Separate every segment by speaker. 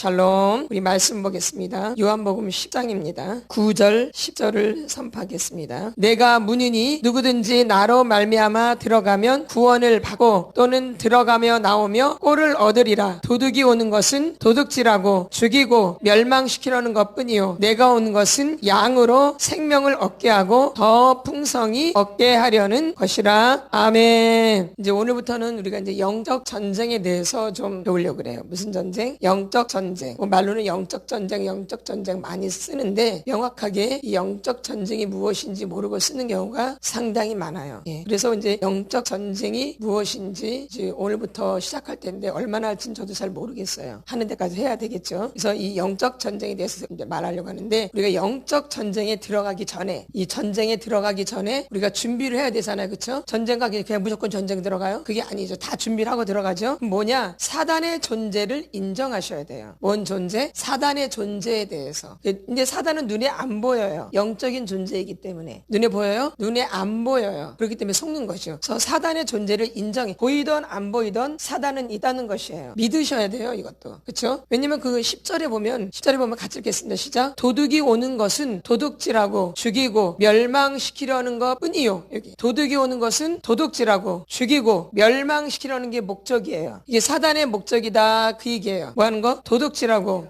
Speaker 1: 샬롬. 우리 말씀 보겠습니다. 요한복음 10장입니다. 9절 10절을 선포하겠습니다. 내가 문이니 누구든지 나로 말미암아 들어가면 구원을 받고 또는 들어가며 나오며 꼴을 얻으리라. 도둑이 오는 것은 도둑질하고 죽이고 멸망시키려는 것뿐이요 내가 온 것은 양으로 생명을 얻게 하고 더 풍성히 얻게 하려는 것이라. 아멘. 이제 오늘부터는 우리가 이제 영적 전쟁에 대해서 좀 배우려고 그래요. 무슨 전쟁? 영적 전쟁. 말로는 영적 전쟁 많이 쓰는데 명확하게 이 영적 전쟁이 무엇인지 모르고 쓰는 경우가 상당히 많아요. 그래서 이제 영적 전쟁이 무엇인지 이제 오늘부터 시작할 텐데 얼마나 할지는 저도 잘 모르겠어요. 하는 데까지 해야 되겠죠. 그래서 이 영적 전쟁에 대해서 이제 말하려고 하는데 우리가 영적 전쟁에 들어가기 전에 이 전쟁에 들어가기 전에 우리가 준비를 해야 되잖아요. 그렇죠? 전쟁 가기 그냥 무조건 전쟁 들어가요? 그게 아니죠. 다 준비를 하고 들어가죠. 뭐냐? 사단의 존재를 인정하셔야 돼요. 뭔 존재? 사단의 존재에 대해서. 근데 사단은 눈에 안 보여요. 영적인 존재이기 때문에. 눈에 보여요? 눈에 안 보여요. 그렇기 때문에 속는 거죠. 그래서 사단의 존재를 인정해. 보이던 안 보이던 사단은 있다는 것이에요. 믿으셔야 돼요. 이것도. 그렇죠? 왜냐면 그 10절에 보면 같이 읽겠습니다. 시작. 도둑이 오는 것은 도둑질하고 죽이고 멸망시키려는 것뿐이요. 여기. 도둑이 오는 것은 도둑질하고 죽이고 멸망시키려는 게 목적이에요. 이게 사단의 목적이다. 그 얘기예요. 뭐 하는 거? 도둑질하고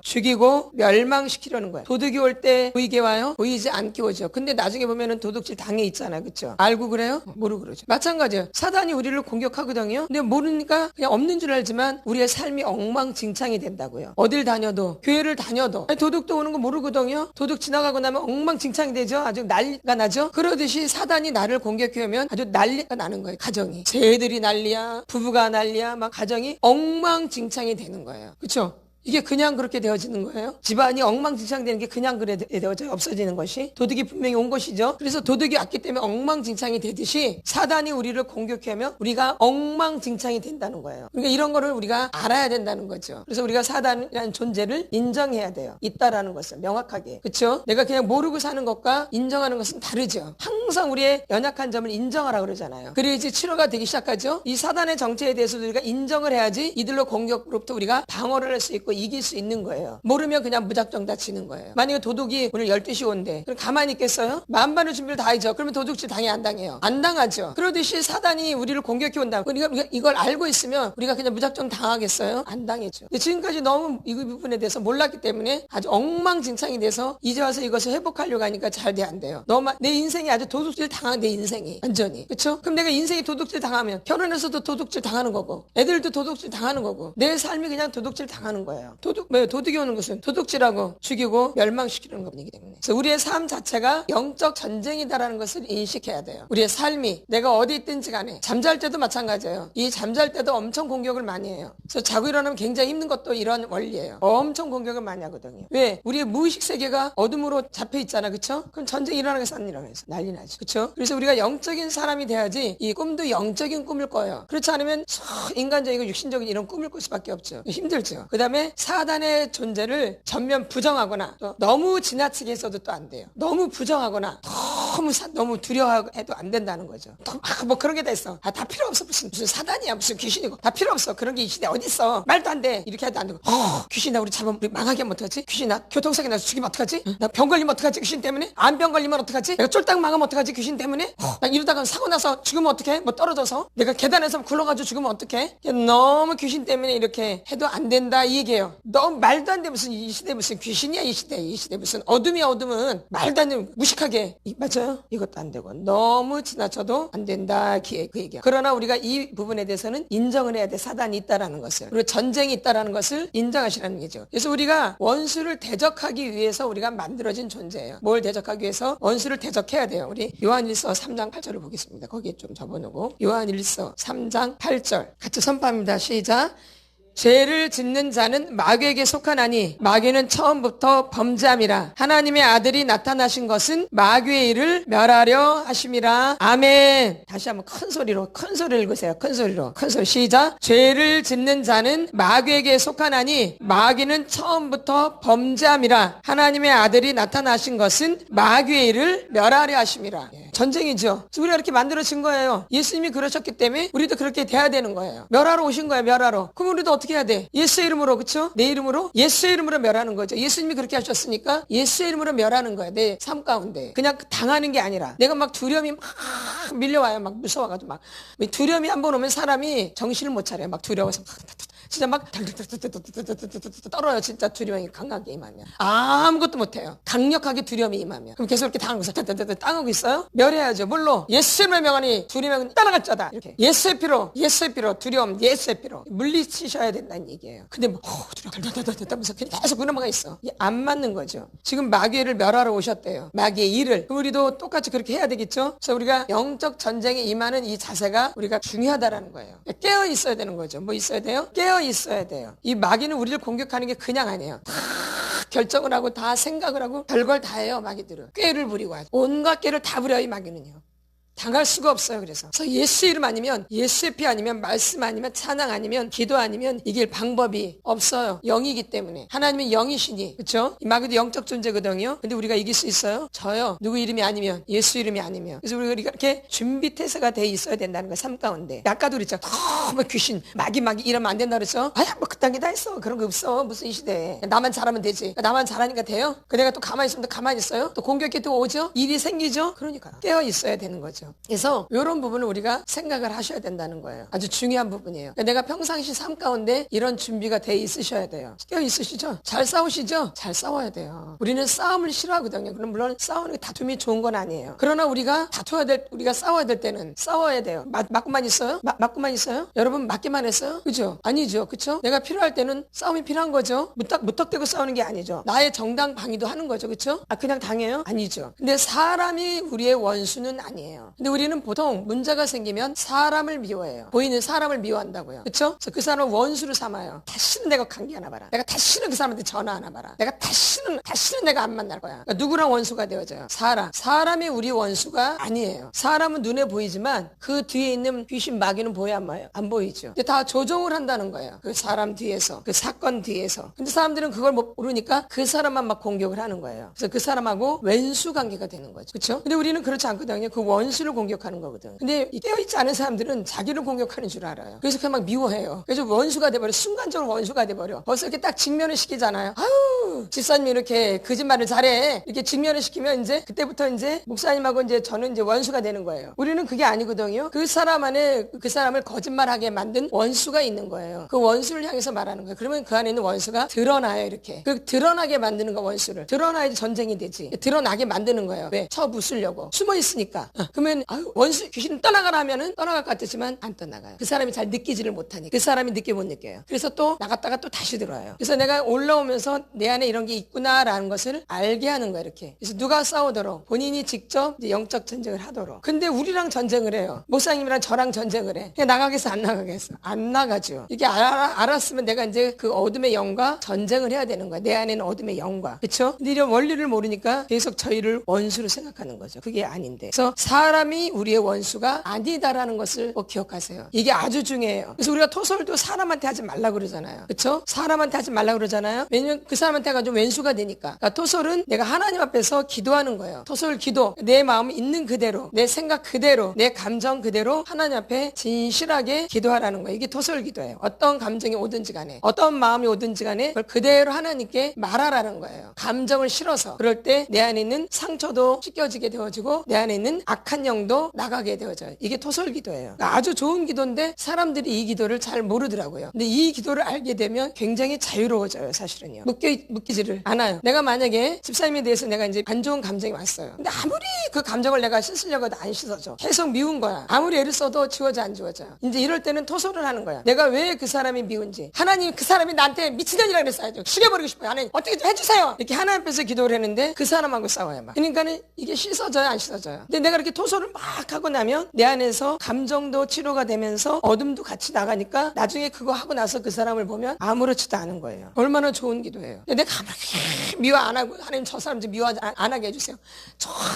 Speaker 1: 죽이고 멸망시키려는 거예요. 도둑이 올 때 보이게 와요? 보이지 않게 오죠. 근데 나중에 보면은 도둑질 당해 있잖아요. 그렇죠? 알고 그래요? 모르고 그러죠. 마찬가지예요. 사단이 우리를 공격하거든요. 근데 모르니까 그냥 없는 줄 알지만 우리의 삶이 엉망진창이 된다고요. 어딜 다녀도 교회를 다녀도 도둑도 오는 거 모르거든요. 도둑 지나가고 나면 엉망진창이 되죠. 아주 난리가 나죠. 그러듯이 사단이 나를 공격해 오면 아주 난리가 나는 거예요. 가정이. 새들이 난리야. 부부가 난리야. 막 가정이 엉망진창이 되는 거예요. 그렇죠? 이게 그냥 그렇게 되어지는 거예요? 집안이 엉망진창되는 게 그냥 그래 되어져요? 없어지는 것이? 도둑이 분명히 온 것이죠? 그래서 도둑이 왔기 때문에 엉망진창이 되듯이 사단이 우리를 공격하면 우리가 엉망진창이 된다는 거예요. 그러니까 이런 거를 우리가 알아야 된다는 거죠. 그래서 우리가 사단이라는 존재를 인정해야 돼요. 있다라는 것을 명확하게. 그렇죠? 내가 그냥 모르고 사는 것과 인정하는 것은 다르죠. 항상 우리의 연약한 점을 인정하라 그러잖아요. 그래야지 치료가 되기 시작하죠. 이 사단의 정체에 대해서 우리가 인정을 해야지 이들로 공격으로부터 우리가 방어를 할 수 있고 이길 수 있는 거예요. 모르면 그냥 무작정 다치는 거예요. 만약에 도둑이 오늘 12시 온대. 그럼 가만히 있겠어요? 만반의 준비를 다 하죠. 그러면 도둑질 당해 안 당해요? 안 당하죠. 그러듯이 사단이 우리를 공격해 온다. 우리가 이걸 알고 있으면 우리가 그냥 무작정 당하겠어요? 안 당했죠. 근데 지금까지 너무 이 부분에 대해서 몰랐기 때문에 아주 엉망진창이 돼서 이제 와서 이것을 회복하려고 하니까 잘 돼 안 돼요. 내 인생이 아주 도둑질 당한 내 인생이 완전히. 그렇죠? 그럼 내가 인생이 도둑질 당하면 결혼해서도 도둑질 당하는 거고 애들도 도둑질 당하는 거고 내 삶이 그냥 도둑질 당하는 거예요. 도둑이 오는 것은 도둑질하고 죽이고 멸망시키는 것이기 때문에. 그래서 우리의 삶 자체가 영적 전쟁이다라는 것을 인식해야 돼요. 우리의 삶이 내가 어디 있든지 간에 잠잘 때도 마찬가지예요. 이 잠잘 때도 엄청 공격을 많이 해요. 그래서 자고 일어나면 굉장히 힘든 것도 이런 원리예요. 엄청 공격을 많이 하거든요. 왜? 우리의 무의식 세계가 어둠으로 잡혀 있잖아. 그렇죠? 그럼 전쟁이 일어나겠어 안 일어나겠어? 난리 나죠. 그렇죠? 그래서 우리가 영적인 사람이 돼야지 이 꿈도 영적인 꿈을 꿔요. 그렇지 않으면 인간적이고 육신적인 이런 꿈을 꿀 수밖에 없죠. 힘들죠. 그 다음에 사단의 존재를 전면 부정하거나 또 너무 지나치게 해서도 또 안 돼요. 너무 부정하거나 너무 두려워해도 안 된다는 거죠. 뭐 그런 게 다 있어. 다 필요 없어. 무슨 사단이야. 무슨 귀신이고. 다 필요 없어. 그런 게 이 시대에 어디 있어. 말도 안 돼. 이렇게 해도 안 되고. 귀신아 우리 잡으면 우리 망하게 하면 어떡하지? 귀신아 교통사고 나서 죽이면 어떡하지? 나 병 걸리면 어떡하지? 귀신 때문에? 암병 걸리면 어떡하지? 내가 쫄딱 망하면 어떡하지? 귀신 때문에? 나 이러다가 사고 나서 죽으면 어떡해? 뭐 떨어져서? 내가 계단에서 굴러가지고 죽으면 어떡해? 너무 귀신 때문에 이렇게 해도 안 된다 이 얘기예요. 너무 말도 안 돼. 무슨 이 시대 무슨 귀신이야 이 시대 무슨 어둠이야 어둠은. 말도 안 돼. 무식하게. 맞아요? 이것도 안 되고 너무 지나쳐도 안 된다 그 얘기야. 그러나 우리가 이 부분에 대해서는 인정을 해야 돼. 사단이 있다라는 것을. 그리고 전쟁이 있다라는 것을 인정하시라는 얘기죠. 그래서 우리가 원수를 대적하기 위해서 우리가 만들어진 존재예요. 뭘 대적하기 위해서? 원수를 대적해야 돼요. 우리 요한일서 3장 8절을 보겠습니다. 거기에 좀 접어놓고 요한일서 3장 8절 같이 선포합니다. 시작. 죄를 짓는 자는 마귀에게 속하나니 마귀는 처음부터 범죄함이라. 하나님의 아들이 나타나신 것은 마귀의 일을 멸하려 하심이라. 아멘. 다시 한번 큰 소리로 읽으세요. 큰 소리로 시작. 죄를 짓는 자는 마귀에게 속하나니 마귀는 처음부터 범죄함이라. 하나님의 아들이 나타나신 것은 마귀의 일을 멸하려 하심이라. 전쟁이죠. 우리가 이렇게 만들어진 거예요. 예수님이 그러셨기 때문에 우리도 그렇게 돼야 되는 거예요. 멸하러 오신 거예요. 멸하러. 그럼 우리도 어떻게 어떻게 해야 돼? 예수의 이름으로, 그쵸? 내 이름으로? 예수의 이름으로 멸하는 거죠. 예수님이 그렇게 하셨으니까 예수의 이름으로 멸하는 거야. 내 삶 가운데. 그냥 당하는 게 아니라 내가 막 두려움이 막 밀려와요. 막 무서워가지고 막. 두려움이 한 번 오면 사람이 정신을 못 차려요. 막 두려워서 진짜 막 떨어요. 진짜 두려움이 강하게 임하면. 아무것도 못해요. 강력하게 두려움이 임하면. 그럼 계속 이렇게 당하고 있어. 당하고 있어요? 멸해야죠. 뭘로? 예수의 명하니 두려움은 따라갈자다. 이렇게. 예수의 피로 두려움 예수의 피로 물리치셔야 된다는 얘기예요. 근데 뭐 두려움 하면서 계속 그놈아가 있어. 이게 안 맞는 거죠. 지금 마귀를 멸하러 오셨대요. 마귀의 일을. 그럼 우리도 똑같이 그렇게 해야 되겠죠? 그래서 우리가 영적 전쟁에 임하는 이 자세가 우리가 중요하다라는 거예요. 깨어 있어야 되는 거죠. 뭐 있어야 돼요? 깨어 있어야 돼요. 이 마귀는 우리를 공격하는 게 그냥 아니에요. 다 결정을 하고 다 생각을 하고 별걸 다 해요. 마귀들은. 꾀를 부리고 하죠. 온갖 꾀를 다 부려요. 이 마귀는요. 당할 수가 없어요. 그래서 예수 이름 아니면, 예수의 피 아니면, 말씀 아니면, 찬양 아니면, 기도 아니면 이길 방법이 없어요. 영이기 때문에. 하나님은 영이시니, 그렇죠? 마귀도 영적 존재거든요. 근데 우리가 이길 수 있어요? 저요. 누구 이름이 아니면, 예수 이름이 아니면. 그래서 우리가 이렇게 준비 태세가 돼 있어야 된다는 거예요. 삶 가운데. 아까도 그랬죠. 뭐 귀신, 마귀 이러면 안 된다 그랬죠? 뭐 그딴 게 다 있어. 그런 거 없어. 무슨 이 시대에. 나만 잘하면 되지. 나만 잘하니까 돼요? 내가 또 가만히 있으면 또 가만히 있어요? 또 공격이 또 오죠? 일이 생기죠? 그러니까 깨어 있어야 되는 거죠. 그래서 이런 부분을 우리가 생각을 하셔야 된다는 거예요. 아주 중요한 부분이에요. 내가 평상시 삶 가운데 이런 준비가 돼 있으셔야 돼요. 깨어 있으시죠? 잘 싸우시죠? 잘 싸워야 돼요. 우리는 싸움을 싫어하거든요. 그럼 물론 싸우는 게 다툼이 좋은 건 아니에요. 그러나 우리가 우리가 싸워야 될 때는 싸워야 돼요. 맞고만 있어요? 맞고만 있어요? 여러분 맞기만 했어요? 그죠? 아니죠. 그쵸? 내가 필요할 때는 싸움이 필요한 거죠. 무턱대고 싸우는 게 아니죠. 나의 정당 방위도 하는 거죠. 그쵸? 그냥 당해요? 아니죠. 근데 사람이 우리의 원수는 아니에요. 근데 우리는 보통 문제가 생기면 사람을 미워해요. 보이는 사람을 미워한다고요. 그쵸? 그래서 그 사람을 원수로 삼아요. 다시는 내가 관계 하나 봐라. 내가 다시는 그 사람한테 전화 하나 봐라. 내가 다시는 내가 안 만날 거야. 그러니까 누구랑 원수가 되어져요? 사람이 우리 원수가 아니에요. 사람은 눈에 보이지만 그 뒤에 있는 귀신 마귀는 보여 안 보여요? 안 보이죠. 근데 다 조종을 한다는 거예요. 그 사람 뒤에서, 그 사건 뒤에서. 근데 사람들은 그걸 모르니까 그 사람만 막 공격을 하는 거예요. 그래서 그 사람하고 왼수 관계가 되는 거죠. 그렇죠? 근데 우리는 그렇지 않거든요. 그 원수를 공격하는 거거든. 근데 깨어있지 않은 사람들은 자기를 공격하는 줄 알아요. 그래서 그냥 막 미워해요. 그래서 원수가 돼버려. 순간적으로 원수가 돼버려. 벌써 이렇게 딱 직면을 시키잖아요. 아유, 집사님이 이렇게 거짓말을 잘해. 이렇게 직면을 시키면 이제 그때부터 이제 목사님하고 이제 저는 이제 원수가 되는 거예요. 우리는 그게 아니거든요. 그 사람 안에 그 사람을 거짓말하게 만든 원수가 있는 거예요. 그 원수를 향해서 말하는 거예요. 그러면 그 안에 있는 원수가 드러나요. 이렇게. 그 드러나게 만드는 거 원수를. 드러나야지 전쟁이 되지. 드러나게 만드는 거예요. 왜? 쳐부수려고. 숨어 있으니까. 그러면 원수 귀신은 떠나가라 하면은 떠나갈 것 같지만 안 떠나가요. 그 사람이 잘 느끼지를 못하니까. 그 사람이 느끼 못 느껴요. 그래서 또 나갔다가 또 다시 들어와요. 그래서 내가 올라오면서 내 안에 이런 게 있구나라는 것을 알게 하는 거예요. 이렇게. 그래서 누가 싸우도록 본인이 직접 이제 영적 전쟁을 하도록. 근데 우리랑 전쟁을 해요. 목사님이랑 저랑 전쟁을 해. 그냥 나가겠어 안 나가겠어? 안 나가죠. 이게 알았으면 내가 이제 그 어둠의 영과 전쟁을 해야 되는 거야. 내 안에는 어둠의 영과. 그렇죠? 근데 이런 원리를 모르니까 계속 저희를 원수로 생각하는 거죠. 그게 아닌데. 그래서 사람이 우리의 원수가 아니다라는 것을 꼭 기억하세요. 이게 아주 중요해요. 그래서 우리가 토설도 사람한테 하지 말라 그러잖아요. 그렇죠? 사람한테 하지 말라 그러잖아요. 왜냐면 그 사람한테 가지고 왼수가 되니까. 그러니까 토설은 내가 하나님 앞에서 기도하는 거예요. 토설 기도. 내 마음이 있는 그대로, 내 생각 그대로, 내 감정 그대로 하나님 앞에 진실하게 기도하라는 거예요. 이게 토설 기도예요. 어떤 감정이 오든지 간에, 어떤 마음이 오든지 간에 그걸 그대로 하나님께 말하라는 거예요. 감정을 실어서. 그럴 때 내 안에 있는 상처도 씻겨지게 되어지고 내 안에 있는 악한 영도 나가게 되어져요. 이게 토설 기도예요. 그러니까 아주 좋은 기도인데 사람들이 이 기도를 잘 모르더라고요. 근데 이 기도를 알게 되면 굉장히 자유로워져요. 사실은요. 묶이지를 않아요. 내가 만약에 집사님에 대해서 내가 이제 안 좋은 감정이 왔어요. 근데 아무리 그 감정을 내가 씻으려고 해도 안 씻어져. 계속 미운 거야. 아무리 애를 써도 지워져 안 지워져요. 이제 이럴 때는 토설을 하는 거야. 내가 왜 그 사람이 미운지. 하나님 그 사람이 나한테 미친년이라 그랬어야죠. 죽여버리고 싶어요. 하나님 어떻게 좀 해주세요. 이렇게 하나님 앞에서 기도를 했는데 그 사람하고 싸워요. 막. 그러니까는 이게 씻어져요 안 씻어져요. 근데 내가 이렇게 토설을 막 하고 나면 내 안에서 감정도 치료가 되면서 어둠도 같이 나가니까 나중에 그거 하고 나서 그 사람을 보면 아무렇지도 않은 거예요. 얼마나 좋은 기도예요. 근데 내가 아무리 미워 안 하고 하나님 저 사람 좀 미워 안 하게 해주세요.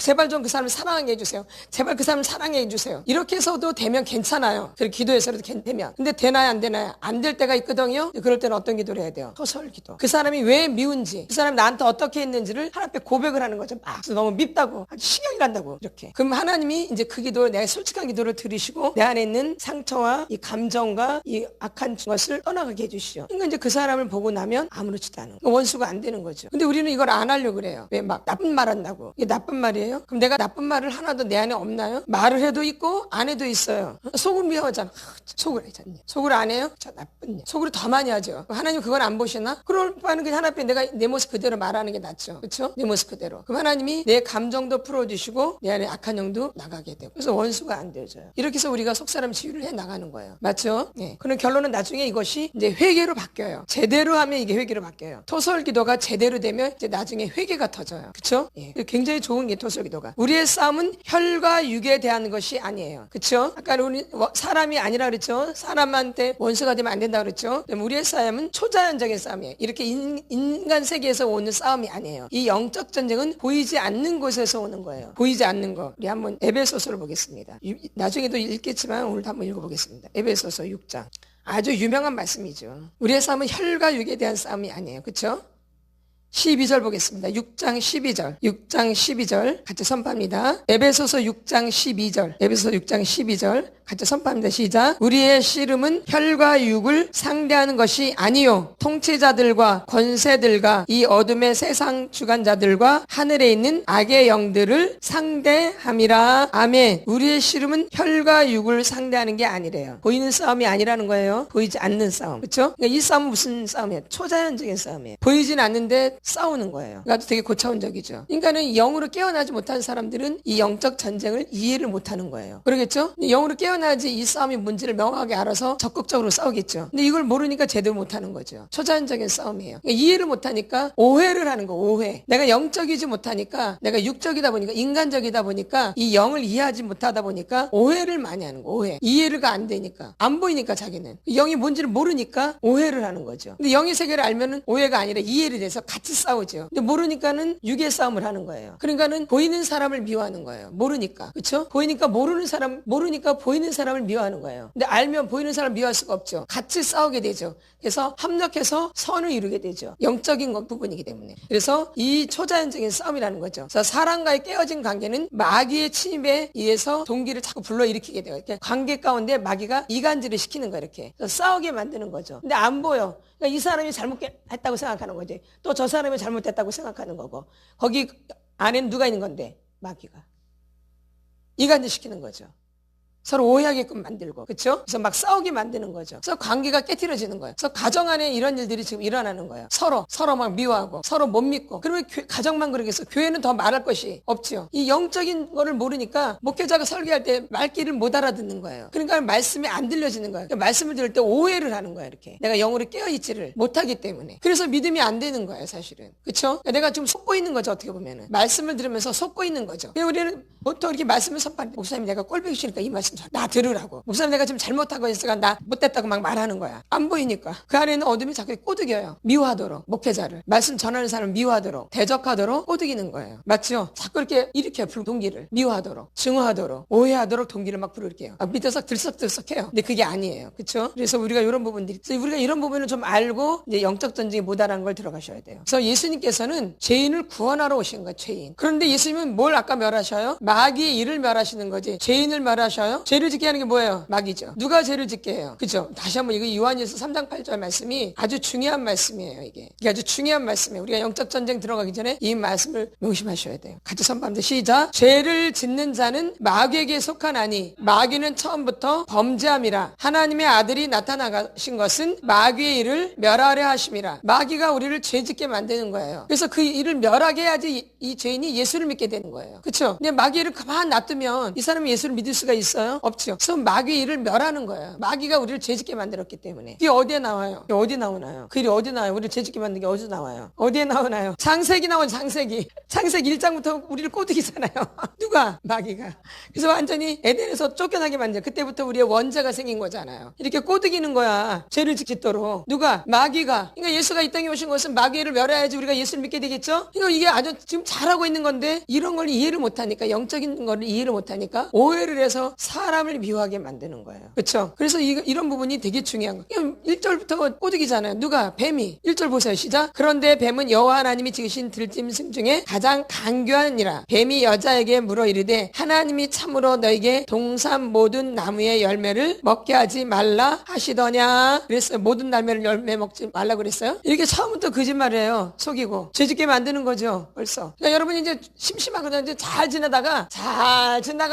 Speaker 1: 제발 좀 그 사람을 사랑하게 해주세요. 제발 그 사람을 사랑해 해주세요. 이렇게 해서도 되면 괜찮아요. 그렇게 기도해서라도 되면. 근데 되나요 안 되나요? 안 될 때가 있거든요. 그럴 때는 어떤 기도를 해야 돼요? 토설 기도. 그 사람이 왜 미운지, 그 사람이 나한테 어떻게 했는지를 하나님 앞에 고백을 하는 거죠. 막 너무 밉다고, 신경이 난다고 이렇게. 그럼 하나님이 하나님이 이제 그 기도를, 내가 솔직한 기도를 들으시고 내 안에 있는 상처와 이 감정과 이 악한 것을 떠나가게 해주시죠. 그러니까 이제 그 사람을 보고 나면 아무렇지도 않은 거예요. 원수가 안 되는 거죠. 근데 우리는 이걸 안 하려고 그래요. 왜 막 나쁜 말 한다고. 이게 나쁜 말이에요? 그럼 내가 나쁜 말을 하나도 내 안에 없나요? 말을 해도 있고 안 해도 있어요. 속을 미워하잖아. 속을 하잖니. 속을 안 해요? 저 나쁜 년. 속으로 더 많이 하죠. 하나님 그건 안 보시나? 그럴 바는 그냥 하나님 앞에 내가 내 모습 그대로 말하는 게 낫죠. 그렇죠? 내 모습 그대로. 그럼 하나님이 내 감정도 풀어주시고 내 안에 악한 영도 나가게 되고. 그래서 원수가 안 되어져요. 이렇게 해서 우리가 속사람 치유를 해 나가는 거예요. 맞죠? 네. 그럼 결론은 나중에 이것이 이제 회개로 바뀌어요. 제대로 하면 이게 회개로 바뀌어요. 토설 기도가 제대로 되면 이제 나중에 회개가 터져요. 그렇죠? 예. 굉장히 좋은 게 토설 기도가. 우리의 싸움은 혈과 육에 대한 것이 아니에요. 그렇죠? 아까 우리 사람이 아니라 그랬죠? 사람한테 원수가 되면 안 된다 그랬죠? 우리의 싸움은 초자연적인 싸움이에요. 이렇게 인간 세계에서 오는 싸움이 아니에요. 이 영적 전쟁은 보이지 않는 곳에서 오는 거예요. 보이지 않는 거. 우리 한번 에베소서를 보겠습니다. 나중에도 읽겠지만 오늘도 한번 읽어보겠습니다. 에베소서 6장. 아주 유명한 말씀이죠. 우리의 싸움은 혈과 육에 대한 싸움이 아니에요. 그렇죠? 12절 보겠습니다. 6장 12절. 6장 12절 같이 선포합니다. 에베소서 6장 12절. 에베소서 6장 12절 같이 선포합니다. 시작. 우리의 씨름은 혈과 육을 상대하는 것이 아니요 통치자들과 권세들과 이 어둠의 세상 주관자들과 하늘에 있는 악의 영들을 상대함이라. 아멘. 우리의 씨름은 혈과 육을 상대하는 게 아니래요. 보이는 싸움이 아니라는 거예요. 보이지 않는 싸움. 그렇죠? 그러니까 이 싸움은 무슨 싸움이에요? 초자연적인 싸움이에요. 보이진 않는데 싸우는 거예요. 그러니까 되게 고차원적이죠. 그러니까는 영으로 깨어나지 못한 사람들은 이 영적 전쟁을 이해를 못하는 거예요. 그러겠죠? 영으로 깨어나지 이 싸움이 뭔지를 명확하게 알아서 적극적으로 싸우겠죠. 근데 이걸 모르니까 제대로 못하는 거죠. 초자연적인 싸움이에요. 그러니까 이해를 못하니까 오해를 하는 거. 오해. 내가 영적이지 못하니까, 내가 육적이다 보니까, 인간적이다 보니까 이 영을 이해하지 못하다 보니까 오해를 많이 하는 거. 오해. 이해가 안 되니까, 안 보이니까 자기는 영이 뭔지를 모르니까 오해를 하는 거죠. 근데 영의 세계를 알면은 오해가 아니라 이해를 돼서 같이 싸우죠. 근데 모르니까는 육의 싸움을 하는 거예요. 그러니까는 보이는 사람을 미워하는 거예요. 모르니까. 그렇죠? 보이니까 모르는 사람, 모르니까 보이는 사람을 미워하는 거예요. 근데 알면 보이는 사람을 미워할 수가 없죠. 같이 싸우게 되죠. 그래서 합력해서 선을 이루게 되죠. 영적인 부분이기 때문에. 그래서 이 초자연적인 싸움이라는 거죠. 그래서 사람과의 깨어진 관계는 마귀의 침입에 의해서 동기를 자꾸 불러일으키게 돼요. 이렇게 관계 가운데 마귀가 이간질을 시키는 거예요. 이렇게. 싸우게 만드는 거죠. 근데 안 보여. 그러니까 이 사람이 잘못했다고 생각하는 거지. 또 저 사람이 잘못했다고 생각하는 거고. 거기 안에는 누가 있는 건데? 마귀가. 이간질 시키는 거죠. 서로 오해하게끔 만들고, 그렇죠? 그래서 막 싸우게 만드는 거죠. 그래서 관계가 깨트려지는 거예요. 그래서 가정 안에 이런 일들이 지금 일어나는 거예요. 서로 막 미워하고, 서로 못 믿고. 그러면 가정만 그러겠어. 교회는 더 말할 것이 없지요. 이 영적인 거를 모르니까 목회자가 설교할 때 말귀를 못 알아듣는 거예요. 그러니까 말씀이 안 들려지는 거예요. 그러니까 말씀을 들을 때 오해를 하는 거예요. 이렇게 내가 영으로 깨어있지를 못하기 때문에. 그래서 믿음이 안 되는 거예요, 사실은. 그렇죠? 그러니까 내가 좀 속고 있는 거죠, 어떻게 보면은. 말씀을 들으면서 속고 있는 거죠. 우리는 보통 이렇게 말씀을 선포할 때, 목사님 내가 꼴보기 싫으니까 이 말씀 나 들으라고. 목사님 내가 지금 잘못하고 있으니까 나 못됐다고 막 말하는 거야. 안 보이니까. 그 안에 있는 어둠이 자꾸 꼬드겨요. 미워하도록. 목회자를. 말씀 전하는 사람을 미워하도록. 대적하도록 꼬드기는 거예요. 맞죠? 자꾸 이렇게 일으켜요. 동기를. 미워하도록. 증오하도록. 오해하도록 동기를 막 불을게요. 밑에서 들썩들썩해요. 근데 그게 아니에요. 그렇죠? 그래서 우리가 이런 부분들이, 우리가 이런 부분을 좀 알고 이제 영적 전쟁에 못하라는 걸 들어가셔야 돼요. 그래서 예수님께서는 죄인을 구원하러 오신 거예요. 죄인. 그런데 예수님은 뭘 아까 멸하셔요? 마귀의 일을 멸하시는 거지. 죄인을 멸하셔요? 죄를 짓게 하는 게 뭐예요? 마귀죠. 누가 죄를 짓게 해요? 그죠? 다시 한번 이거 요한일서 3장 8절 말씀이 아주 중요한 말씀이에요. 이게 아주 중요한 말씀이에요. 우리가 영적 전쟁 들어가기 전에 이 말씀을 명심하셔야 돼요. 같이 선포합니다. 시작. 죄를 짓는 자는 마귀에게 속하나니 마귀는 처음부터 범죄함이라. 하나님의 아들이 나타나신 것은 마귀의 일을 멸하려 하심이라. 마귀가 우리를 죄 짓게 만드는 거예요. 그래서 그 일을 멸하게 해야지 이 죄인이 예수를 믿게 되는 거예요. 그렇죠? 근데 마귀를 가만 놔두면 이 사람이 예수를 믿을 수가 있어요? 없죠. 그래서 마귀의 일을 멸하는 거예요. 마귀가 우리를 죄짓게 만들었기 때문에. 그게 어디에 나와요? 그게 어디 나오나요? 그 일이 어디 나와요? 우리를 죄짓게 만든 게 어디서 나와요? 어디에 나오나요? 창세기 나오죠. 창세기 1장부터 우리를 꼬드기잖아요. 누가? 마귀가. 그래서 완전히 에덴에서 쫓겨나게 만들어. 그때부터 우리의 원죄가 생긴 거잖아요. 이렇게 꼬드기는 거야. 죄를 짓도록. 누가? 마귀가. 그러니까 예수가 이 땅에 오신 것은 마귀를 멸해야지 우리가 예수를 믿게 되겠죠? 그러니까 이게 아주 지금 잘하고 있는 건데 이런 걸 이해를 못하니까, 영적인 걸 이해를 못하니까 오해를 해서 사람을 미워하게 만드는 거예요. 그렇죠? 그래서 이런 부분이 되게 중요한 거예요. 1절부터 꼬드기잖아요. 누가? 뱀이. 1절 보세요. 시작. 그런데 뱀은 여호와 하나님이 지으신 들짐승 중에 가장 강교하니라. 뱀이 여자에게 물어 이르되 하나님이 참으로 너에게 동산 모든 나무의 열매를 먹게 하지 말라 하시더냐. 그랬어요. 모든 나무의 열매 먹지 말라 그랬어요. 이렇게 처음부터 거짓말이에요. 속이고 죄짓게 만드는 거죠. 벌써. 그러니까 여러분이 이제 심심하거든요. 이제 잘 지내다가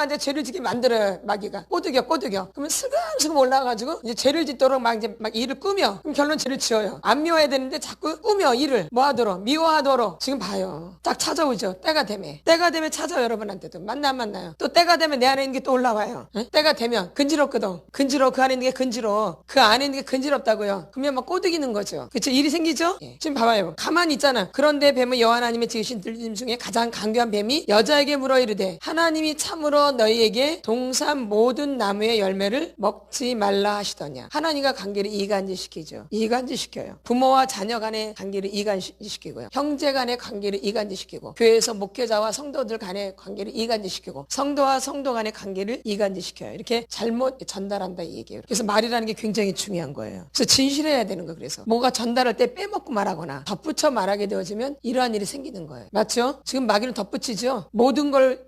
Speaker 1: 이제 죄를 짓게 만들어요. 마귀가 꼬드겨. 그러면 슬금슬금 올라가가지고 이제 죄를 짓도록 막 일을 꾸며. 그럼 결론 죄를 지어요. 안 미워해야 되는데 자꾸 꾸며 일을 뭐 하도록 미워하도록. 지금 봐요. 딱 찾아오죠. 때가 되면 찾아요. 여러분한테도 만나 안 만나요. 또 때가 되면 내 안에 있는 게 또 올라와요. 네? 때가 되면 근지럽거든. 그 안에 있는 게 근지러워. 그 안에 있는 게 근지럽다고요. 그러면 막 꼬드기는 거죠. 그쵸? 일이 생기죠? 예. 지금 봐봐요. 가만히 있잖아. 그런데 뱀은 여호와 하나님의 지으신 들짐승 중에 가장 강교한 뱀이 여자에게 물어 이르되 하나님이 참으로 너희에게 동산 모든 나무의 열매를 먹지 말라 하시더냐. 하나님과 관계를 이간질시키죠. 이간질시켜요. 부모와 자녀 간의 관계를 이간질시키고요. 형제 간의 관계를 이간질시키고 교회에서 목회자와 성도들 간의 관계를 이간질시키고 성도와 성도 간의 관계를 이간질시켜요. 이렇게 잘못 전달한다 이 얘기예요. 그래서 말이라는 게 굉장히 중요한 거예요. 그래서 진실해야 되는 거. 그래서 뭐가 전달할 때 빼먹고 말하거나 덧붙여 말하게 되어지면 이러한 일이 생기는 거예요. 맞죠? 지금 마귀는 덧붙이죠. 모든 걸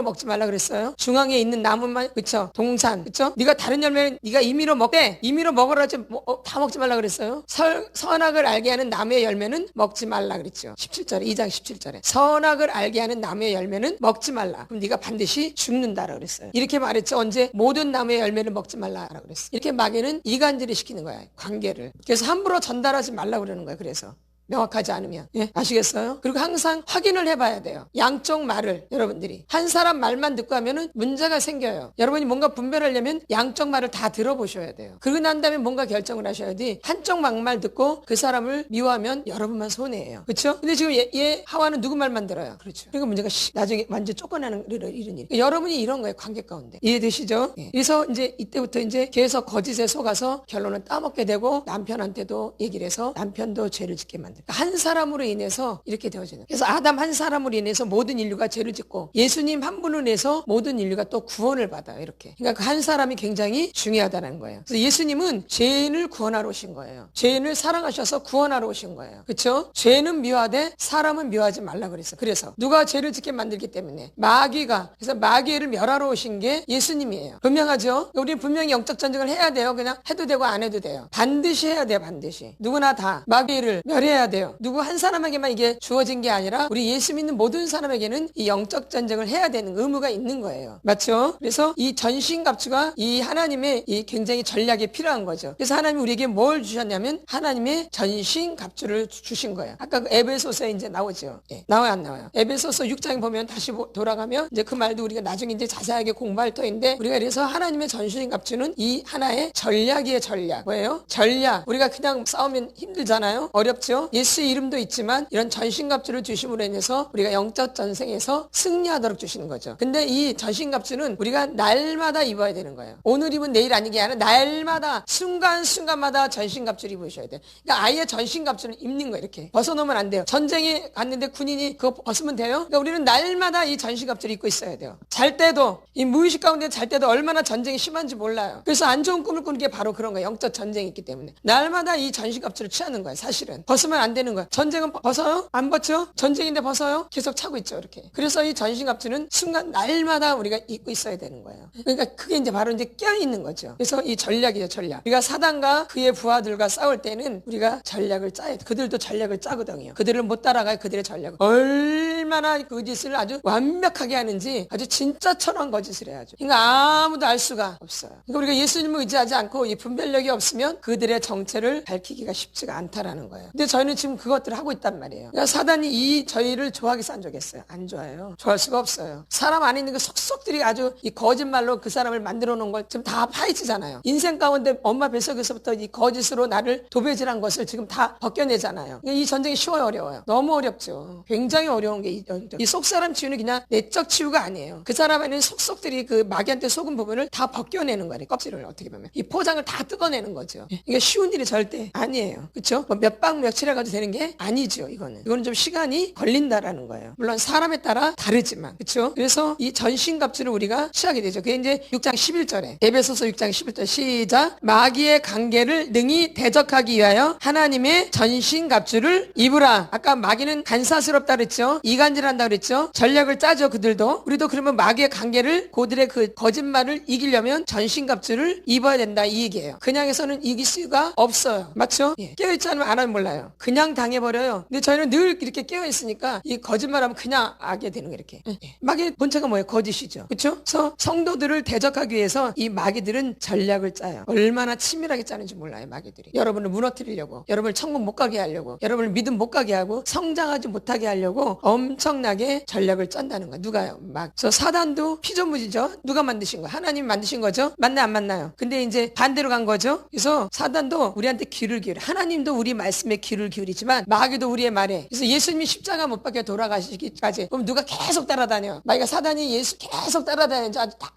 Speaker 1: 먹지 말라 그랬어요. 중앙에 있는 나무만. 그쵸? 동산. 그쵸? 네가 다른 열매는 네가 임의로 먹되 임의로 먹으라 하지 다 먹지 말라 그랬어요. 선악을 알게 하는 나무의 열매는 먹지 말라 그랬죠. 17절에 2장 17절에 선악을 알게 하는 나무의 열매는 먹지 말라. 그럼 네가 반드시 죽는다라 그랬어요. 이렇게 말했죠. 언제? 모든 나무의 열매를 먹지 말라라고 그랬어요. 이렇게 마귀는 이간질을 시키는 거야. 관계를. 그래서 함부로 전달하지 말라고 그러는 거예요. 그래서 명확하지 않으면. 예? 아시겠어요? 그리고 항상 확인을 해봐야 돼요. 양쪽 말을 여러분들이. 한 사람 말만 듣고 하면은 문제가 생겨요. 여러분이 뭔가 분별하려면 양쪽 말을 다 들어보셔야 돼요. 그러고 난 다음에 뭔가 결정을 하셔야 돼. 한쪽 말만 듣고 그 사람을 미워하면 여러분만 손해예요. 그렇죠? 근데 지금 얘 하와는 누구 말만 들어요? 그렇죠. 그러니까 문제가 나중에 완전 쫓겨나는 이런 일. 그러니까 여러분이 이런 거예요. 관계 가운데. 이해되시죠? 예. 그래서 이제 이때부터 이제 계속 거짓에 속아서 결론은 따먹게 되고 남편한테도 얘기를 해서 남편도 죄를 짓게 만들어요. 한 사람으로 인해서 이렇게 되어지는. 그래서 아담 한 사람으로 인해서 모든 인류가 죄를 짓고 예수님 한 분으로 인해서 모든 인류가 또 구원을 받아요. 이렇게. 그러니까 그 한 사람이 굉장히 중요하다는 거예요. 그래서 예수님은 죄인을 구원하러 오신 거예요. 죄인을 사랑하셔서 구원하러 오신 거예요. 그렇죠? 죄는 미워하되 사람은 미워하지 말라 그랬어요. 그래서 누가 죄를 짓게 만들기 때문에 그래서 마귀를 멸하러 오신 게 예수님이에요. 분명하죠? 우리는 분명히 영적 전쟁을 해야 돼요. 그냥 해도 되고 안 해도 돼요. 반드시 해야 돼요. 반드시. 누구나 다 마귀를 멸해야 돼요. 누구 한 사람에게만 이게 주어진 게 아니라 우리 예수 믿는 모든 사람에게는 이 영적 전쟁을 해야 되는 의무가 있는 거예요. 맞죠? 그래서 이 전신갑주가 이 하나님의 이 굉장히 전략이 필요한 거죠. 그래서 하나님이 우리에게 뭘 주셨냐면 하나님의 전신갑주를 주신 거예요. 아까 그 에베소서에 이제 나오죠. 예. 나와요, 안 나와요? 에베소서 6장에 보면 다시 돌아가면 이제 그 말도 우리가 나중에 이제 자세하게 공부할 터인데 우리가 그래서 하나님의 전신갑주는 이 하나의 전략이에요. 전략. 뭐예요? 전략. 우리가 그냥 싸우면 힘들잖아요. 어렵죠? 예수의 이름도 있지만 이런 전신갑주를 주심으로 인해서 우리가 영적 전쟁에서 승리하도록 주시는 거죠. 근데 이 전신갑주는 우리가 날마다 입어야 되는 거예요. 오늘 입은 내일 아닌 게 아니라 날마다 순간순간마다 전신갑주를 입으셔야 돼요. 그러니까 아예 전신갑주를 입는 거예요. 이렇게 벗어놓으면 안 돼요. 전쟁에 갔는데 군인이 그거 벗으면 돼요? 그러니까 우리는 날마다 이 전신갑주를 입고 있어야 돼요. 잘 때도 이 무의식 가운데 잘 때도 얼마나 전쟁이 심한지 몰라요. 그래서 안 좋은 꿈을 꾸는 게 바로 그런 거예요. 영적 전쟁이 있기 때문에 날마다 이 전신갑주를 취하는 거예요. 사실은 벗으면 안 되는 거예요. 전쟁은 벗어요? 안 벗죠? 전쟁인데 벗어요? 계속 차고 있죠. 이렇게. 그래서 이 전신갑주는 순간 날마다 우리가 입고 있어야 되는 거예요. 그러니까 그게 이제 바로 이제 껴있는 거죠. 그래서 이 전략이죠. 전략. 우리가 사단과 그의 부하들과 싸울 때는 우리가 전략을 짜야 돼. 그들도 전략을 짜거든요. 그들을 못 따라가요. 그들의 전략을. 얼마나 그 짓을 아주 완벽하게 하는지 아주 진짜처럼 거짓을 해야죠. 그러니까 아무도 알 수가 없어요. 그러니까 우리가 예수님을 의지하지 않고 이 분별력이 없으면 그들의 정체를 밝히기가 쉽지가 않다라는 거예요. 근데 저희는 지금 그것들을 하고 있단 말이에요. 그러니까 사단이 저희를 좋아하겠어 안 좋아하겠어요? 안 좋아해요. 좋아할 수가 없어요. 사람 안에 있는 그 속속들이 아주 이 거짓말로 그 사람을 만들어 놓은 걸 지금 다 파헤치잖아요. 인생 가운데 엄마 뱃속에서부터 이 거짓으로 나를 도배질한 것을 지금 다 벗겨내잖아요. 그러니까 이 전쟁이 쉬워요, 어려워요? 너무 어렵죠. 굉장히 어려운 게 이 속사람 치유는 그냥 내적 치유가 아니에요. 그 사람 안에는 속속들이 그 마귀한테 속은 부분을 다 벗겨내는 거예요. 껍질을 어떻게 보면 이 포장을 다 뜯어내는 거죠. 이게 쉬운 일이 절대 아니에요. 그렇죠? 뭐 몇 박 며칠 해가지고 되는 게 아니죠. 이거는 좀 시간이 걸린다라는 거예요. 물론 사람에 따라 다르지만 그렇죠? 그래서 이 전신갑주를 우리가 취하게 되죠. 그게 이제 6장 11절에 에베소서 6장 11절 시작. 마귀의 관계를 능히 대적하기 위하여 하나님의 전신갑주를 입으라. 아까 마귀는 간사스럽다 그랬죠. 이간질한다 그랬죠. 전략을 짜죠. 그들도. 우리도 그러면 마귀의 관계를 그들의 그 거짓말을 이기려면 전신갑주를 입어야 된다 이 얘기예요. 그냥 해서는 이길 수가 없어요. 맞죠? 예. 깨어있지 않으면 안 하면 몰라요. 그냥 당해버려요. 근데 저희는 늘 이렇게 깨어있으니까 이 거짓말하면 그냥 하게 되는 거예요. 이렇게. 예. 마귀의 본체가 뭐예요? 거짓이죠. 그렇죠? 그래서 성도들을 대적하기 위해서 이 마귀들은 전략을 짜요. 얼마나 치밀하게 짜는지 몰라요. 마귀들이. 여러분을 무너뜨리려고, 여러분을 천국 못 가게 하려고, 여러분을 믿음 못 가게 하고 성장하지 못하게 하려고 엄청나게 전략을 짠다는 거예요. 누가요? 막. 그래서 사단도 피조물이죠. 누가 만드신 거예요? 하나님이 만드신 거죠? 맞나요? 안 맞나요? 근데 이제 반대로 간 거죠. 그래서 사단도 우리한테 귀를 기울여. 하나님도 우리 말씀에 귀를 기울이지만 마귀도 우리의 말에. 그래서 예수님이 십자가 못 박혀 돌아가시기까지 그럼 누가 계속 따라다녀? 마귀가 사단이 예수 계속 따라다니는지 아주 다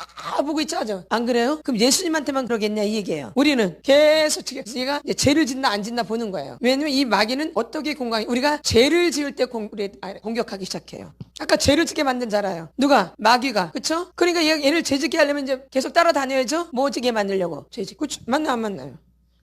Speaker 1: 보고 있죠. 아주. 안 그래요? 그럼 예수님한테만 그러겠냐 이 얘기예요. 우리는 계속 얘가 이제 죄를 짓나 안 짓나 보는 거예요. 왜냐면 이 마귀는 어떻게 공격이 우리가 죄를 지을 때 공격하기 시작해요. 아까 죄를 짓게 만든 자라요. 누가? 마귀가. 그쵸? 그러니까 얘를 죄 짓게 하려면 이제 계속 따라다녀야죠. 뭐 짓게 만들려고. 죄 짓. 그쵸? 맞나 안 맞나요?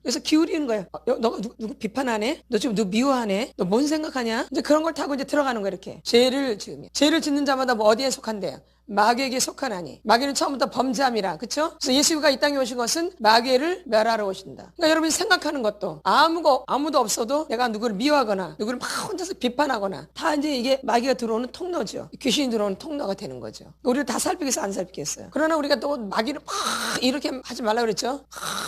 Speaker 1: 그래서 기울이는 거예요. 너가 누구 비판하네? 너 지금 누구 미워하네? 너 뭔 생각하냐? 이제 그런 걸 타고 이제 들어가는 거야, 이렇게. 죄를 지으면. 죄를 짓는 자마다 뭐 어디에 속한대요? 마귀에게 속하나니. 마귀는 처음부터 범죄함이라. 그쵸? 그래서 예수가 이 땅에 오신 것은 마귀를 멸하러 오신다. 그러니까 여러분이 생각하는 것도 아무도 없어도 내가 누구를 미워하거나 누구를 막 혼자서 비판하거나 다 이제 이게 마귀가 들어오는 통로죠. 귀신이 들어오는 통로가 되는 거죠. 우리를 다 살피겠어 안 살피겠어요? 그러나 우리가 또 마귀를 막 이렇게 하지 말라 그랬죠?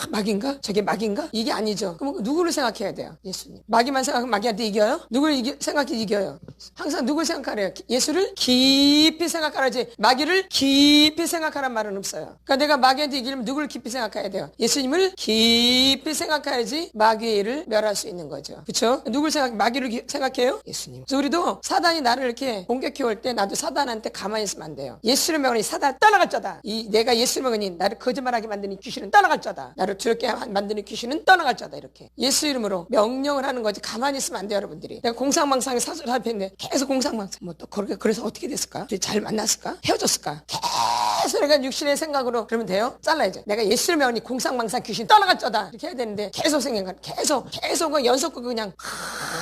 Speaker 1: 마귀인가? 저게 마귀인가? 이게 아니죠. 그럼 누구를 생각해야 돼요? 예수님. 마귀만 생각하면 마귀한테 이겨요? 누구를 생각해 이겨요? 항상 누굴 생각하래요? 예수를 깊이 생각하라지 마귀를 깊이 생각하란 말은 없어요. 그러니까 내가 마귀한테 이기려면 누구를 깊이 생각해야 돼요? 예수님을 깊이 생각해야지 마귀의 일을 멸할 수 있는 거죠. 그렇죠? 누굴 마귀를 생각해요? 예수님. 그래서 우리도 사단이 나를 이렇게 공격해 올 때 나도 사단한테 가만히 있으면 안 돼요. 예수를 명하니 사단 떠나갈 자다. 내가 예수를 명하니 나를 거짓말하게 만드는 귀신은 떠나갈 자다. 나를 두렵게 만드는 귀신은 떠나갈 자다. 이렇게 예수 이름으로 명령을 하는 거지. 가만히 있으면 안 돼요, 여러분들이. 내가 공상망상에 사설 살폈는데 계속 공상망상. 뭐 또 그래서 어떻게 됐을까? 잘 만났을까? 헤어졌을까? 계속 내가 육신의 생각으로 그러면 돼요? 잘라야죠. 내가 예수를 명하니 공상망상 귀신 떠나갈 자다. 이렇게 해야 되는데 계속 생각, 계속 연속극 그냥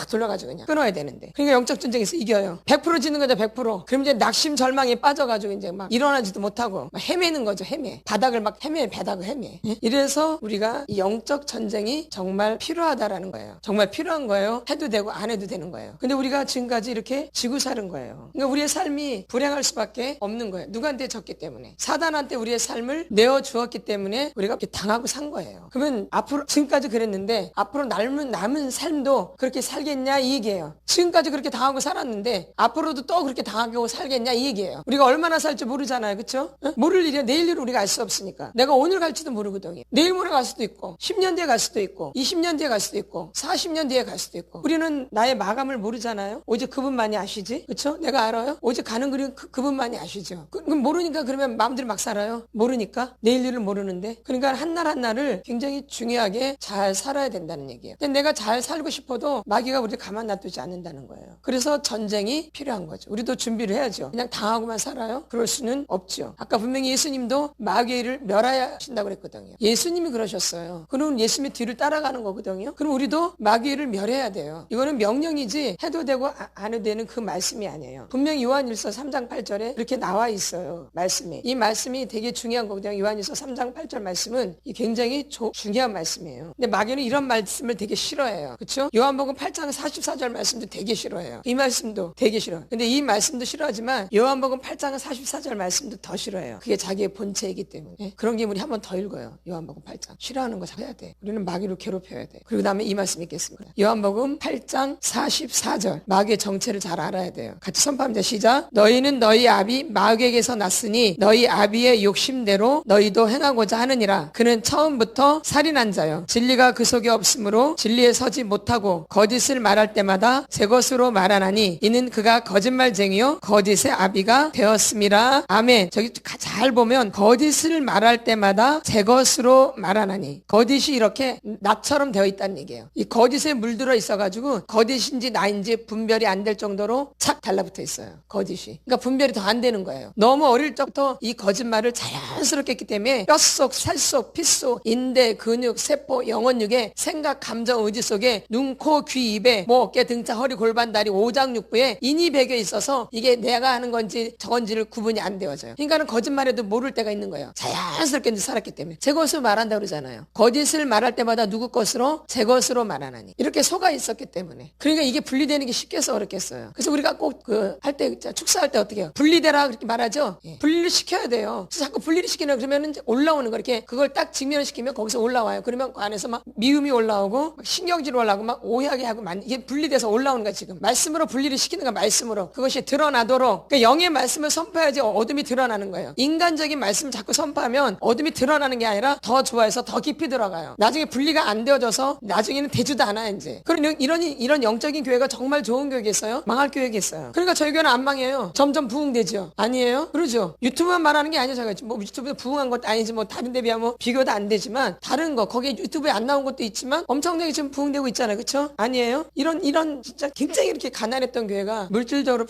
Speaker 1: 돌려가지고 그냥 끊어야 되는데. 그러니까 영적 전쟁에서 이겨요. 100% 지는 거죠, 100%. 그럼 이제 낙심 절망에 빠져가지고 이제 막 일어나지도 못하고 막 헤매는 거죠, 헤매. 바닥을 막 바닥을 헤매. 이래서 우리가 이 영적 전쟁이 정말 필요하다라는 거예요. 정말 필요한 거예요. 해도 되고 안 해도 되는 거예요. 근데 우리가 지금까지 이렇게 지고 사는 거예요. 그러니까 우리의 삶이 불행할 수밖에 없는 거예요. 누구한테 졌기 때문에. 사단한테 우리의 삶을 내어주었기 때문에 우리가 이렇게 당하고 산 거예요. 그러면 앞으로 지금까지 그랬는데 앞으로 남은 삶도 그렇게 살겠냐 이 얘기예요. 지금까지 그렇게 당하고 살았는데 앞으로도 또 그렇게 당하고 살겠냐 이 얘기예요. 우리가 얼마나 살지 모르잖아요. 그렇죠? 모를 일이야. 내일 일을 우리가 알 수 없으니까. 내가 오늘 갈지도 모르거든요. 내일 모레 갈 수도 있고 10년 뒤에 갈 수도 있고 20년 뒤에 갈 수도 있고 40년 뒤에 갈 수도 있고 우리는 나의 마감을 모르잖아요. 오직 그분만이 아시지. 그렇죠? 내가 알아요. 오직 가는 길은 그분만이 아시죠. 그럼 모르니까 그러면 마음대로 막 살아요. 모르니까 내일 일을 모르는데. 그러니까 한날 한날을 굉장히 중요하게 잘 살아야 된다는 얘기예요. 근데 내가 잘 살고 싶어도 마귀가 우리를 가만 놔두지 않는다는 거예요. 그래서 전쟁이 필요한 거죠. 우리도 준비를 해야죠. 그냥 당하고만 살아요? 그럴 수는 없죠. 아까 분명히 예수님도 마귀를 멸하야 하신다고 그랬거든요. 예수님이 그러셨어요. 그럼 예수님의 뒤를 따라가는 거거든요. 그럼 우리도 마귀를 멸해야 돼요. 이거는 명령이지 해도 되고 안 해도 되는 그 말씀이 아니에요. 분명히 요한일서 3장 8절에 그렇게 나와 있어요. 말씀이. 이 말씀이 되게 중요한 거거든요. 요한일서 3장 8절 말씀은 굉장히 중요한 말씀이에요. 근데 마귀는 이런 말씀을 되게 싫어해요. 그렇죠? 요한복음 8장 44절 말씀도 되게 싫어해요. 이 말씀도 되게 싫어요. 근데 이 말씀도 싫어하지만 요한복음 8장 44절 말씀도 더 싫어해요. 그게 자기의 본체이기 때문에. 그런 게 우리 한 번 더 읽어요. 요한복음 8장. 싫어하는 거 해야 돼. 우리는 마귀를 괴롭혀야 돼. 그리고 다음에 이 말씀 읽겠습니다. 요한복음 8장 44절. 마귀의 정체를 잘 알아야 돼요. 같이 선포합니다. 시작. 너희는 너희 아비 마귀에게서 났으니 너희 아비의 욕심대로 너희도 행하고자 하느니라. 그는 처음부터 살인한 자요. 진리가 그 속에 없으므로 진리에 서지 못하고 거짓을 말할 때마다 제 것으로 말하나니 이는 그가 거짓말쟁이요 거짓의 아비가 되었음이라. 아멘. 저기 잘 보면 거짓을 말할 때마다 제 것으로 말하나니, 거짓이 이렇게 나처럼 되어 있다는 얘기예요. 이 거짓에 물들어 있어가지고 거짓인지 나인지 분별이 안 될 정도로 착 달라붙어 있어요. 거짓이. 그러니까 분별이 더 안 되는 거예요. 너무 어릴 적부터 이 거짓말을 자연스럽게 했기 때문에 뼛속, 살속, 피속, 인대, 근육, 세포, 영혼육에 생각, 감정, 의지 속에 눈, 코, 귀, 입에 뭐 어깨, 등차, 허리, 골반, 다리, 오장육부에 인이 배겨 있어서 이게 내가 하는 건지 저건지를 구분이 안 되어져요. 인간은 거짓말해도 모를 때가 있는 거예요. 자연스럽게 살았기 때문에. 제 것으로 말한다 그러잖아요. 거짓을 말할 때마다 누구 것으로? 제 것으로 말하나니. 이렇게 속아 있었기 때문에. 그러니까 이게 분리되는 게 쉽겠어 어렵겠어요. 그래서 우리가 꼭 할 때 축사할 때 어떻게 해요? 분리되라 그렇게 말하죠. 분리를 시켜야 돼요. 그래서 자꾸 분리를 시키면 그러면은 올라오는 거 이렇게 그걸 딱 직면시키면 거기서 올라와요. 그러면 그 안에서 막 미움이 올라오고 막 신경질이 올라오고 막 오해하게 하고 이게 분리돼서 올라오는 거야 지금. 말씀으로 분리를 시키는 거야. 말씀으로. 그것이 드러나도록. 그러니까 영의 말씀을 선포해야지 어둠이 드러나는 거예요. 인간적인 말씀을 자꾸 선포하면 어둠이 드러나는 게 아니라 더 좋아해서 더 깊이 들어가요. 나중에 분리가 안 되어져서 나중에는 되지도 않아 이제. 그런 이런 영적인 교회가 정말 좋은 교회겠어요? 망할 교회겠어요. 그러니까 저희 교회는 안 망해요. 점점 부흥되죠. 아니에요? 그러죠. 유튜브만 말하는 게 아니죠. 제가 뭐 유튜브에 부흥한 것도 아니지 뭐 다른 데 비하면 비교도 안 되지만 다른 거 거기에 유튜브에 안 나온 것도 있지만 엄청나게 지금 부흥되고 있잖아요. 그렇죠? 아니에요? 이런 진짜 굉장히 이렇게 가난했던 교회가 물질적으로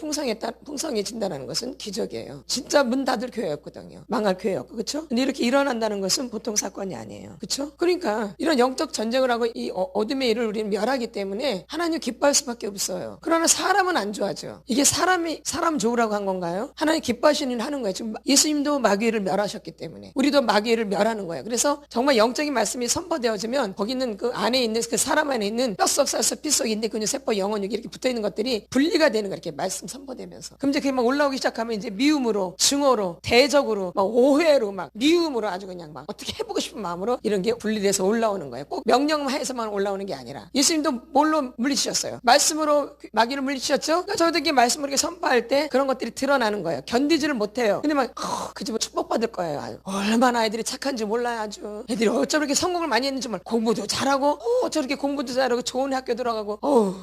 Speaker 1: 풍성해진다는 것은 기적이에요. 진짜 문 닫을 교회였거든요. 망할 교회였고. 그렇죠? 근데 이렇게 일어난다는 것은 보통 사건이 아니에요. 그렇죠? 그러니까 이런 영적 전쟁을 하고 이 어둠의 일을 우리는 멸하기 때문에 하나님 기뻐할 수밖에 없어요. 그러나 사람은 안 좋아하죠. 이게 사람 좋으라고 한 건가요? 하나님 기뻐하시는 일을 하는 거예요. 지금 예수님도 마귀를 멸하셨기 때문에 우리도 마귀를 멸하는 거예요. 그래서 정말 영적인 말씀이 선포되어지면 거기는 그 안에 있는 그 사람 안에 있는 뼛속, 살속, 피속, 인대, 근육, 세포, 영혼육이 이렇게 붙어 있는 것들이 분리가 되는 거예요. 이렇게 말씀 선포되면서. 그럼 이제 그게 막 올라오기 시작하면 이제 미움으로, 증오로, 대적으로, 막 오해로, 막 미움으로 아주 그냥 막 어떻게 해보고 싶은 마음으로 이런 게 분리돼서 올라오는 거예요. 꼭 명령만 해서만 올라오는 게 아니라. 예수님도 뭘로 물리치셨어요? 말씀으로 마귀를 물리치셨죠? 그러니까 저희도 이렇게 말씀으로 이렇게 선포할 때 그런 것들이 드러나는 거예요. 견디지를 못해요. 근데 막 그 집은 축복받을 거예요. 아유, 얼마나 아이들이 착한지 몰라요. 아주 애들이 어쩜 이렇게 성공을 많이 했는지 몰라. 공부도 잘하고 저렇게 공부도 잘하고 좋은 학교 들어가고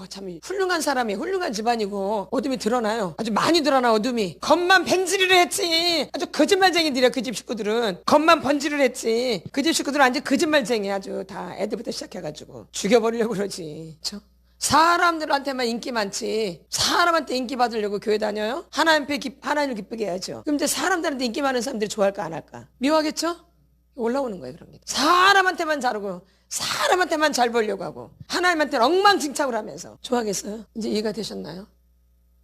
Speaker 1: 참 훌륭한 사람이 훌륭한 집안이고. 어둠이 드러나요. 아주 많이 드러나. 어둠이 겉만 벤질을 했지. 아주 거짓말쟁이들이야. 그 집 식구들은 겉만 번지를 했지. 그 집 식구들은 완전 거짓말쟁이. 아주 다 애들부터 시작해가지고 죽여버리려고 그러지. 그렇죠? 사람들한테만 인기 많지 사람한테 인기 받으려고 교회 다녀요? 하나님을 기쁘게 해야죠. 그럼 이제 사람들한테 인기 많은 사람들이 좋아할까 안 할까? 미워하겠죠? 올라오는 거예요. 그런 게 사람한테만 잘하고 사람한테만 잘 보려고 하고 하나님한테는 엉망진창을 하면서 좋아하겠어요? 이제 이해가 되셨나요?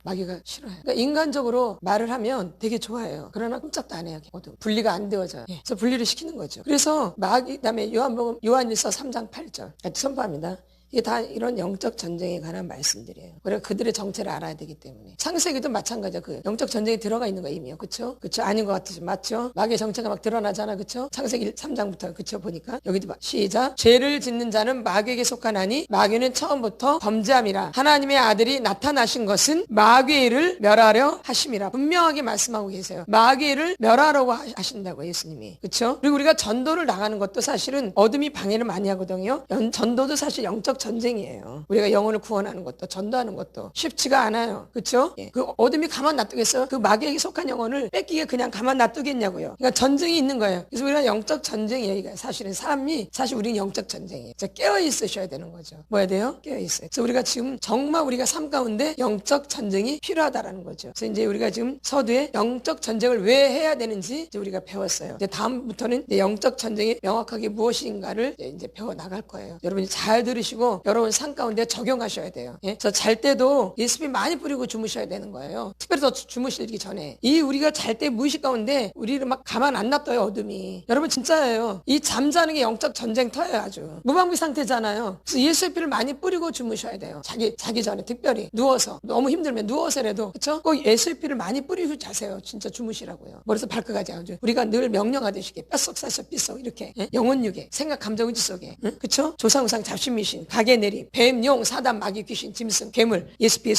Speaker 1: 마귀가 싫어해요. 그러니까 인간적으로 말을 하면 되게 좋아해요. 그러나 꼼짝도 안 해요. 분리가 안 되어져요. 그래서 분리를 시키는 거죠. 그래서 그다음에 요한일서 3장 8절 같이 선포합니다. 이게 다 이런 영적 전쟁에 관한 말씀들이에요. 우리가 그들의 정체를 알아야 되기 때문에. 창세기도 마찬가지야. 그 영적 전쟁이 들어가 있는 거 이미요. 그쵸? 그쵸? 아닌 것 같으죠. 맞죠? 마귀의 정체가 막 드러나잖아. 그쵸? 창세기 3장부터 그쵸? 보니까 여기도 봐. 시작. 죄를 짓는 자는 마귀에게 속하나니 마귀는 처음부터 범죄함이라. 하나님의 아들이 나타나신 것은 마귀의 일을 멸하려 하심이라. 분명하게 말씀하고 계세요. 마귀의 일을 멸하려고 하신다고 예수님이. 그쵸? 그리고 우리가 전도를 나가는 것도 사실은 어둠이 방해를 많이 하거든요. 전도도 사실 영적 전쟁이에요. 우리가 영혼을 구원하는 것도 전도하는 것도 쉽지가 않아요. 그렇죠? 그 어둠이 가만 놔두겠어요? 그 마귀에게 속한 영혼을 뺏기게 그냥 가만 놔두겠냐고요. 그러니까 전쟁이 있는 거예요. 그래서 우리가 영적 전쟁이에요. 이게 사실은 사실 우리는 영적 전쟁이에요. 깨어 있으셔야 되는 거죠. 뭐 해야 돼요? 깨어 있어요. 그래서 우리가 지금 정말 우리가 삶 가운데 영적 전쟁이 필요하다라는 거죠. 그래서 이제 우리가 지금 서두에 영적 전쟁을 왜 해야 되는지 이제 우리가 배웠어요. 이제 다음부터는 이제 영적 전쟁이 명확하게 무엇인가를 이제 배워 나갈 거예요. 여러분이 잘 들으시고 여러분 삶 가운데 적용하셔야 돼요. 그래서 잘 때도 예수님 많이 뿌리고 주무셔야 되는 거예요. 특별히 더 주무시기 전에. 우리가 잘 때 무의식 가운데 우리를 막 가만 안 놔둬요. 어둠이. 여러분 진짜예요. 이 잠자는 게 영적 전쟁터예요. 아주. 무방비 상태잖아요. 그래서 예수의 피를 많이 뿌리고 주무셔야 돼요. 자기 전에 특별히 누워서 너무 힘들면 누워서라도 그렇죠? 꼭 예수의 피를 많이 뿌리고 자세요. 진짜 주무시라고요. 머리에서 발끝까지 아주 우리가 늘 명령하듯이 뼛속 살속 삐속 이렇게 영혼육에 생각 감정 의지 속에 그렇죠? 조상우상 잡신미신 가게 내림 뱀, 용, 사단, 마귀, 귀신, 짐승, 괴물, 예수피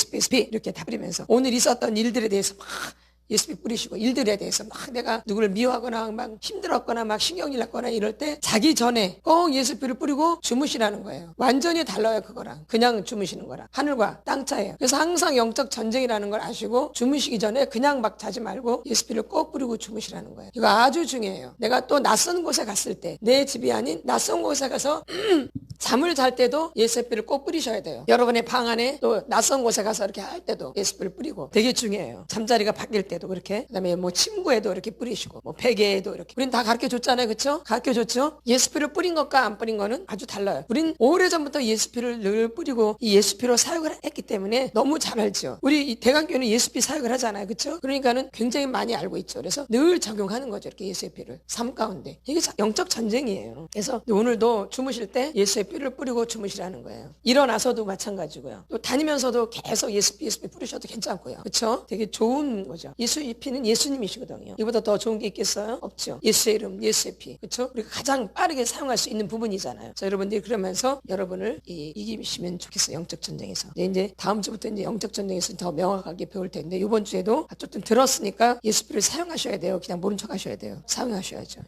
Speaker 1: 이렇게 다 뿌리면서 오늘 있었던 일들에 대해서 막 예수피 뿌리시고 일들에 대해서 막 내가 누구를 미워하거나 막 힘들었거나 막 신경질 났거나 이럴 때 자기 전에 꼭 예수피를 뿌리고 주무시라는 거예요. 완전히 달라요. 그거랑 그냥 주무시는 거랑 하늘과 땅 차이에요. 그래서 항상 영적 전쟁이라는 걸 아시고 주무시기 전에 그냥 막 자지 말고 예수피를 꼭 뿌리고 주무시라는 거예요. 이거 아주 중요해요. 내가 또 낯선 곳에 갔을 때 내 집이 아닌 낯선 곳에 가서 잠을 잘 때도 예수피를 꼭 뿌리셔야 돼요. 여러분의 방 안에 또 낯선 곳에 가서 이렇게 할 때도 예수피를 뿌리고 되게 중요해요. 잠자리가 바뀔 때도 그렇게 그다음에 뭐 침구에도 이렇게 뿌리시고 뭐 베개에도 이렇게 우린 다 가르쳐 줬잖아요. 그렇죠? 가르쳐 줬죠? 예수피를 뿌린 것과 안 뿌린 거는 아주 달라요. 우린 오래전부터 예수피를 늘 뿌리고 이 예수피로 사역을 했기 때문에 너무 잘 알죠. 우리 이 대강교회는 예수피 사역을 하잖아요. 그렇죠? 그러니까는 굉장히 많이 알고 있죠. 그래서 늘 적용하는 거죠. 이렇게 예수피를 삶 가운데. 이게 영적 전쟁이에요. 그래서 오늘도 주무실 때 예수피를 뿌리고 주무시라는 거예요. 일어나서도 마찬가지고요. 또 다니면서도 계속 예수피 뿌리셔도 괜찮고요. 그렇죠? 되게 좋은 거죠. 예수의 피는 예수님이시거든요. 이보다 더 좋은 게 있겠어요? 없죠. 예수의 이름, 예수의 피. 그렇죠? 우리가 가장 빠르게 사용할 수 있는 부분이잖아요. 자, 여러분들이 그러면서 여러분을 이기시면 좋겠어요. 영적 전쟁에서. 이제 다음 주부터 이제 영적 전쟁에서 더 명확하게 배울 텐데 이번 주에도 좀 들었으니까 예수피를 사용하셔야 돼요. 그냥 모른 척 하셔야 돼요. 사용하셔야죠.